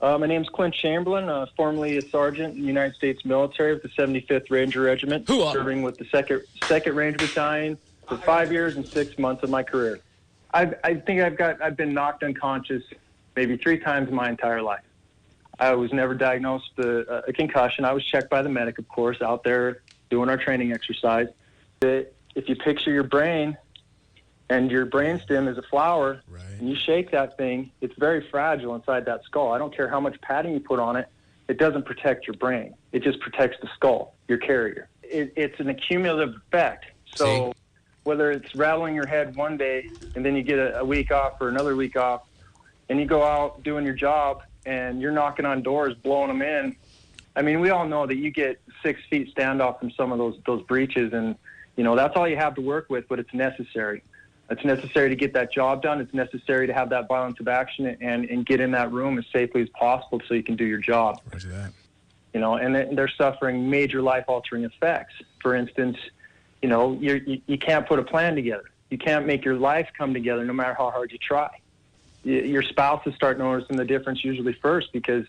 My name's Clint Chamberlain, formerly a sergeant in the United States military with the 75th Ranger Regiment, serving with the 2nd Ranger Battalion for 5 years and 6 months of my career. I think I've been knocked unconscious maybe 3 times in my entire life. I was never diagnosed with a concussion. I was checked by the medic, of course, out there doing our training exercise. If you picture your brain and your brainstem is a flower, right, and you shake that thing, it's very fragile inside that skull. I don't care how much padding you put on it, it doesn't protect your brain. It just protects the skull, your carrier. It's an accumulative effect. So whether it's rattling your head one day and then you get a week off or another week off, and you go out doing your job and you're knocking on doors, blowing them in. I mean, we all know that you get 6 feet standoff from some of those breaches, and, you know, that's all you have to work with, but it's necessary. It's necessary to get that job done. It's necessary to have that violence of action and get in that room as safely as possible so you can do your job. Roger that. You know, and they're suffering major life-altering effects. For instance, you know, you can't put a plan together. You can't make your life come together no matter how hard you try. Your spouses start noticing the difference usually first, because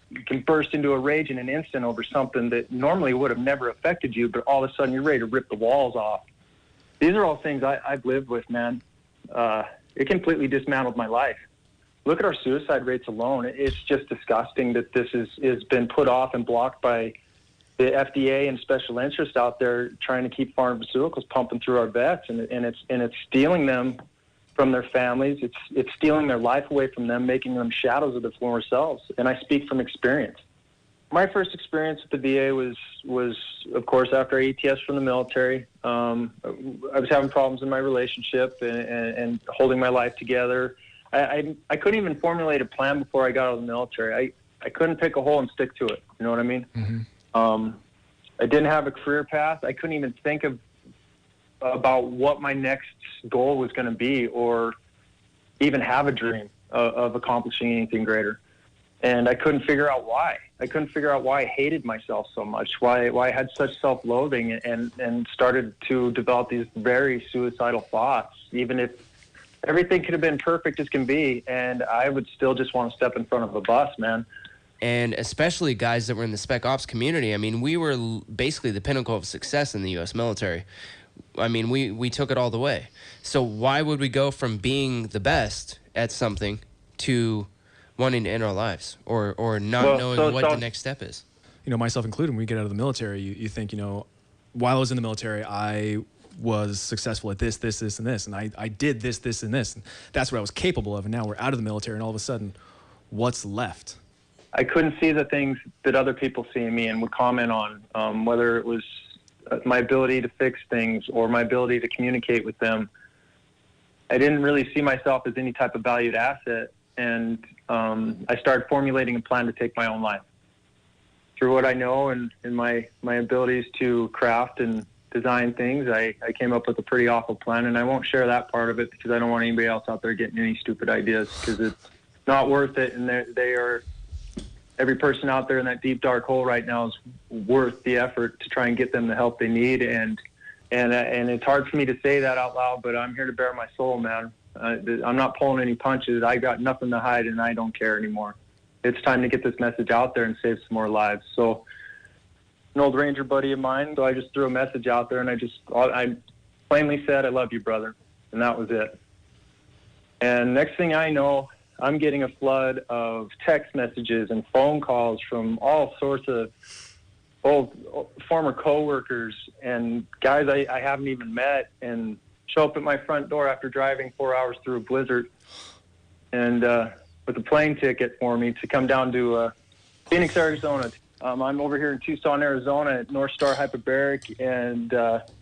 you can burst into a rage in an instant over something that normally would have never affected you, but all of a sudden you're ready to rip the walls off. These are all things I've lived with, man. It completely dismantled my life. Look at our suicide rates alone. It's just disgusting that this has been put off and blocked by the FDA and special interests out there trying to keep pharmaceuticals pumping through our vets, and it's stealing them from their families. It's stealing their life away from them, making them shadows of their former selves. And I speak from experience. My first experience with the VA was of course, after ATS from the military. I was having problems in my relationship and holding my life together. I couldn't even formulate a plan before I got out of the military. I couldn't pick a hole and stick to it. You know what I mean? Mm-hmm. I didn't have a career path. I couldn't even think about what my next goal was going to be, or even have a dream of accomplishing anything greater. And I couldn't figure out why. I couldn't figure out why I hated myself so much, why I had such self-loathing, and started to develop these very suicidal thoughts, even if everything could have been perfect as can be, and I would still just want to step in front of a bus, man. And especially guys that were in the Spec Ops community. I mean, we were basically the pinnacle of success in the U.S. military. I mean, we took it all the way. So why would we go from being the best at something to wanting to end our lives, or not knowing what the next step is? You know, myself included, when we get out of the military, you think, you know, while I was in the military, I was successful at this, and this, and I did this, and this. And that's what I was capable of, and now we're out of the military, and all of a sudden, what's left? I couldn't see the things that other people see in me and would comment on, whether it was my ability to fix things or my ability to communicate with them. I didn't really see myself as any type of valued asset, and I started formulating a plan to take my own life. Through what I know and my abilities to craft and design things, I came up with a pretty awful plan, and I won't share that part of it because I don't want anybody else out there getting any stupid ideas, because it's not worth it, and they are... Every person out there in that deep, dark hole right now is worth the effort to try and get them the help they need. And it's hard for me to say that out loud, but I'm here to bare my soul, man. I'm not pulling any punches. I got nothing to hide, and I don't care anymore. It's time to get this message out there and save some more lives. So an old Ranger buddy of mine, so I just threw a message out there, and I plainly said, "I love you, brother." And that was it. And next thing I know, I'm getting a flood of text messages and phone calls from all sorts of old former coworkers and guys I haven't even met, and show up at my front door after driving 4 hours through a blizzard, and with a plane ticket for me to come down to Phoenix, Arizona. I'm over here in Tucson, Arizona at North Star Hyperbaric and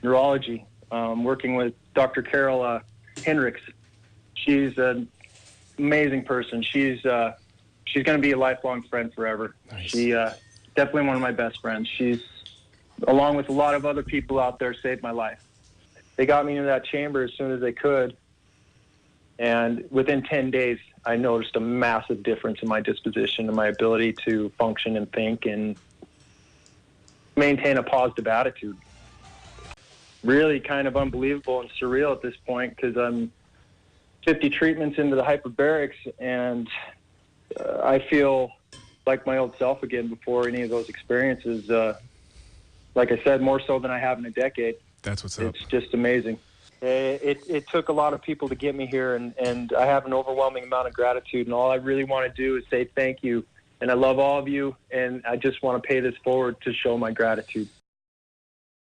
Neurology, working with Dr. Carol Hendricks. She's an amazing person. She's going to be a lifelong friend forever. Nice. She definitely one of my best friends. She's, along with a lot of other people out there, saved my life. They got me into that chamber as soon as they could, and within 10 days, I noticed a massive difference in my disposition and my ability to function and think and maintain a positive attitude. Really kind of unbelievable and surreal at this point, because I'm 50 treatments into the hyperbarics, and I feel like my old self again before any of those experiences. Like I said, more so than I have in a decade. That's what's up. It's just amazing. It took a lot of people to get me here, and I have an overwhelming amount of gratitude, and all I really want to do is say thank you. And I love all of you, and I just want to pay this forward to show my gratitude.